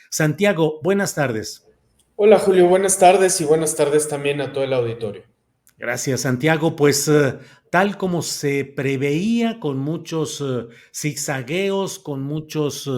Santiago, buenas tardes. Hola Julio, buenas tardes y buenas tardes también a todo el auditorio. Gracias, Santiago. Pues tal como se preveía, con muchos zigzagueos, con muchos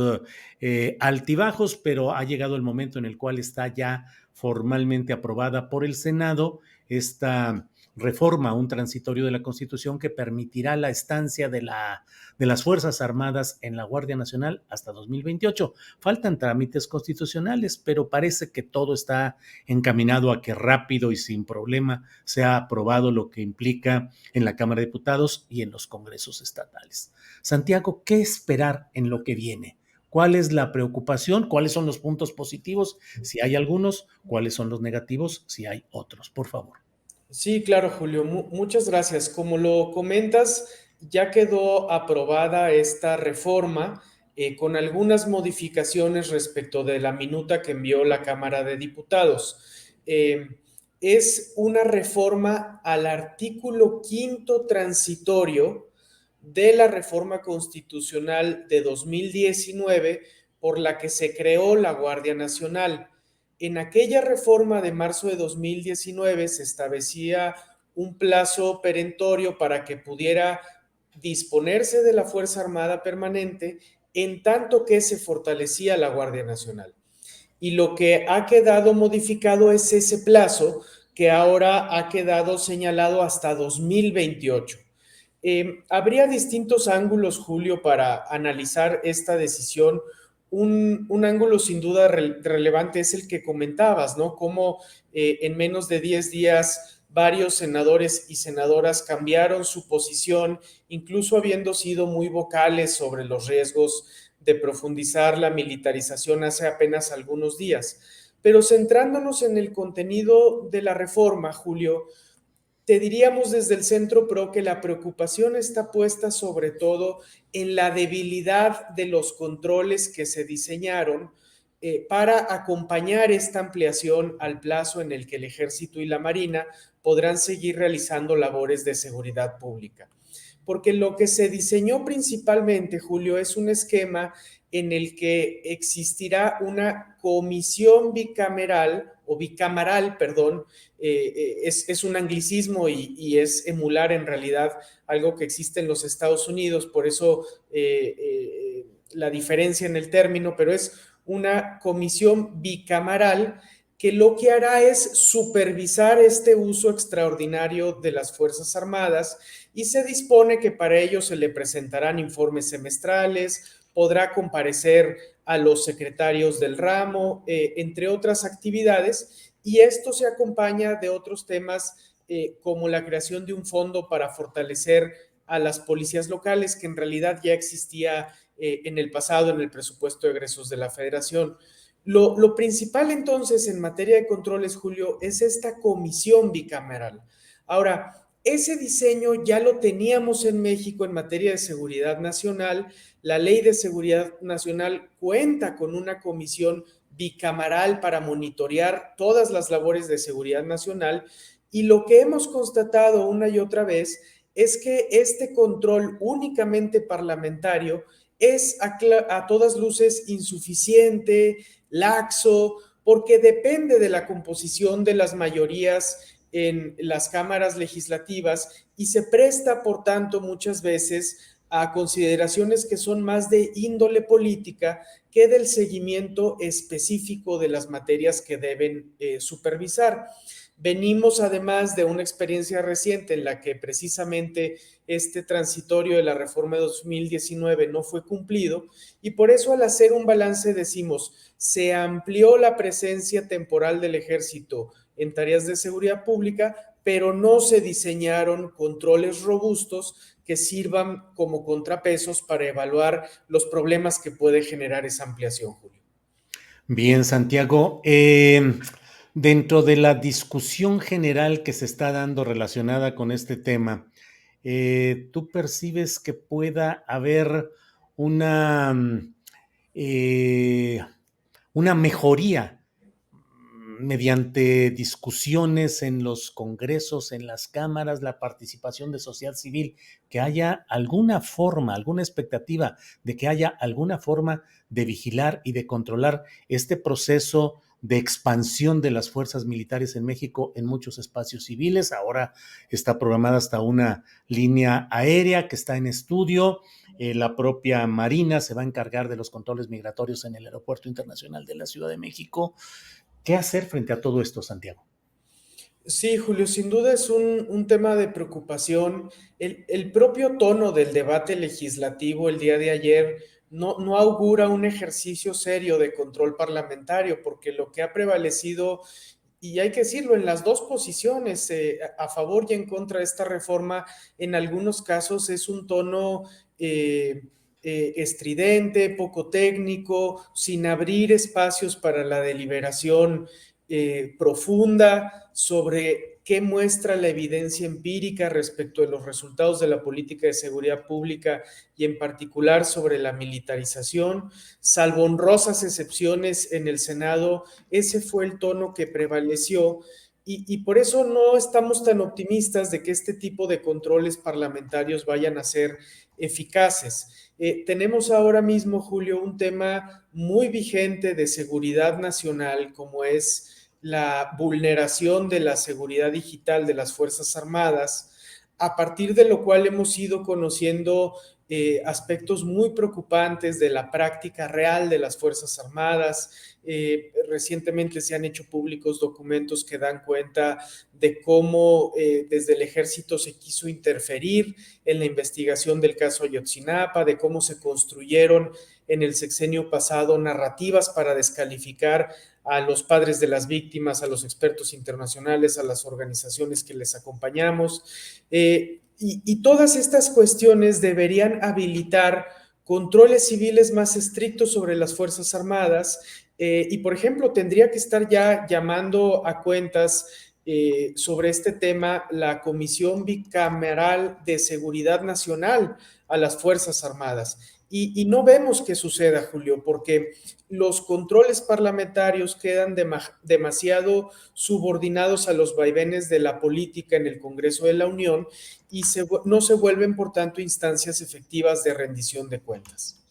altibajos, pero ha llegado el momento en el cual está ya formalmente aprobada por el Senado esta reforma, un transitorio de la Constitución que permitirá la estancia de las Fuerzas Armadas en la Guardia Nacional hasta 2028. Faltan trámites constitucionales, pero parece que todo está encaminado a que rápido y sin problema sea aprobado, lo que implica en la Cámara de Diputados y en los congresos estatales. Santiago, ¿qué esperar en lo que viene? ¿Cuál es la preocupación? ¿Cuáles son los puntos positivos, si hay algunos? ¿Cuáles son los negativos, si hay otros? Por favor. Sí, claro Julio, muchas gracias. Como lo comentas, ya quedó aprobada esta reforma con algunas modificaciones respecto de la minuta que envió la Cámara de Diputados. Es una reforma al artículo quinto transitorio de la reforma constitucional de 2019 por la que se creó la Guardia Nacional. En aquella reforma de marzo de 2019 se establecía un plazo perentorio para que pudiera disponerse de la Fuerza Armada Permanente en tanto que se fortalecía la Guardia Nacional. Y lo que ha quedado modificado es ese plazo que ahora ha quedado señalado hasta 2028. Habría distintos ángulos, Julio, para analizar esta decisión. Un ángulo sin duda relevante es el que comentabas, ¿no? Cómo en menos de 10 días varios senadores y senadoras cambiaron su posición, incluso habiendo sido muy vocales sobre los riesgos de profundizar la militarización hace apenas algunos días. Pero centrándonos en el contenido de la reforma, Julio, te diríamos desde el Centro PRO que la preocupación está puesta sobre todo en la debilidad de los controles que se diseñaron para acompañar esta ampliación al plazo en el que el Ejército y la Marina podrán seguir realizando labores de seguridad pública. Porque lo que se diseñó principalmente, Julio, es un esquema en el que existirá una comisión bicameral o bicamaral, perdón, es un anglicismo y es emular en realidad algo que existe en los Estados Unidos, por eso la diferencia en el término, pero es una comisión bicamaral que lo que hará es supervisar este uso extraordinario de las Fuerzas Armadas y se dispone que para ello se le presentarán informes semestrales, podrá comparecer a los secretarios del ramo, entre otras actividades, y esto se acompaña de otros temas como la creación de un fondo para fortalecer a las policías locales, que en realidad ya existía en el pasado en el presupuesto de egresos de la Federación. Lo principal entonces en materia de controles, Julio, es esta comisión bicameral. Ahora, ese diseño ya lo teníamos en México en materia de seguridad nacional. La Ley de Seguridad Nacional cuenta con una comisión bicameral para monitorear todas las labores de seguridad nacional y lo que hemos constatado una y otra vez es que este control únicamente parlamentario es a todas luces insuficiente, laxo, porque depende de la composición de las mayorías en las cámaras legislativas y se presta, por tanto, muchas veces a consideraciones que son más de índole política que del seguimiento específico de las materias que deben supervisar. Venimos además de una experiencia reciente en la que precisamente este transitorio de la reforma de 2019 no fue cumplido y por eso al hacer un balance decimos, se amplió la presencia temporal del ejército en tareas de seguridad pública, pero no se diseñaron controles robustos que sirvan como contrapesos para evaluar los problemas que puede generar esa ampliación, Julio. Bien, Santiago. Dentro de la discusión general que se está dando relacionada con este tema, ¿tú percibes que pueda haber una, eh, una mejoría mediante discusiones en los congresos, en las cámaras, la participación de sociedad civil, que haya alguna forma, alguna expectativa de que haya alguna forma de vigilar y de controlar este proceso de expansión de las fuerzas militares en México en muchos espacios civiles. Ahora está programada hasta una línea aérea que está en estudio. La propia Marina se va a encargar de los controles migratorios en el Aeropuerto Internacional de la Ciudad de México. ¿Qué hacer frente a todo esto, Santiago? Sí, Julio, sin duda es un tema de preocupación. El propio tono del debate legislativo el día de ayer no augura un ejercicio serio de control parlamentario, porque lo que ha prevalecido, y hay que decirlo, en las dos posiciones, a favor y en contra de esta reforma, en algunos casos es un tono estridente, poco técnico, sin abrir espacios para la deliberación profunda sobre qué muestra la evidencia empírica respecto de los resultados de la política de seguridad pública y en particular sobre la militarización. Salvo honrosas excepciones en el Senado, ese fue el tono que prevaleció y por eso no estamos tan optimistas de que este tipo de controles parlamentarios vayan a ser eficaces. Tenemos ahora mismo, Julio, un tema muy vigente de seguridad nacional como es la vulneración de la seguridad digital de las Fuerzas Armadas, a partir de lo cual hemos ido conociendo aspectos muy preocupantes de la práctica real de las Fuerzas Armadas. Recientemente se han hecho públicos documentos que dan cuenta de cómo desde el ejército se quiso interferir en la investigación del caso Ayotzinapa, de cómo se construyeron en el sexenio pasado narrativas para descalificar a los padres de las víctimas, a los expertos internacionales, a las organizaciones que les acompañamos. Y todas estas cuestiones deberían habilitar controles civiles más estrictos sobre las Fuerzas Armadas y, por ejemplo, tendría que estar ya llamando a cuentas sobre este tema la Comisión Bicameral de Seguridad Nacional a las Fuerzas Armadas. Y no vemos que suceda, Julio, porque los controles parlamentarios quedan demasiado subordinados a los vaivenes de la política en el Congreso de la Unión y no se vuelven, por tanto, instancias efectivas de rendición de cuentas.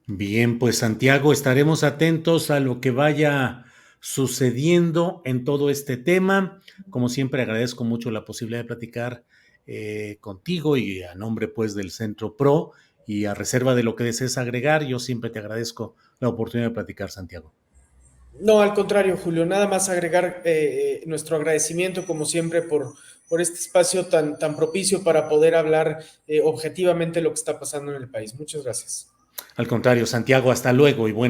Bien, pues Santiago, estaremos atentos a lo que vaya sucediendo en todo este tema. Como siempre, agradezco mucho la posibilidad de platicar contigo y a nombre pues del Centro PRO y a reserva de lo que desees agregar, yo siempre te agradezco la oportunidad de platicar, Santiago. No, al contrario, Julio, nada más agregar nuestro agradecimiento, como siempre, por este espacio tan propicio para poder hablar objetivamente lo que está pasando en el país. Muchas gracias. Al contrario, Santiago, hasta luego y bueno.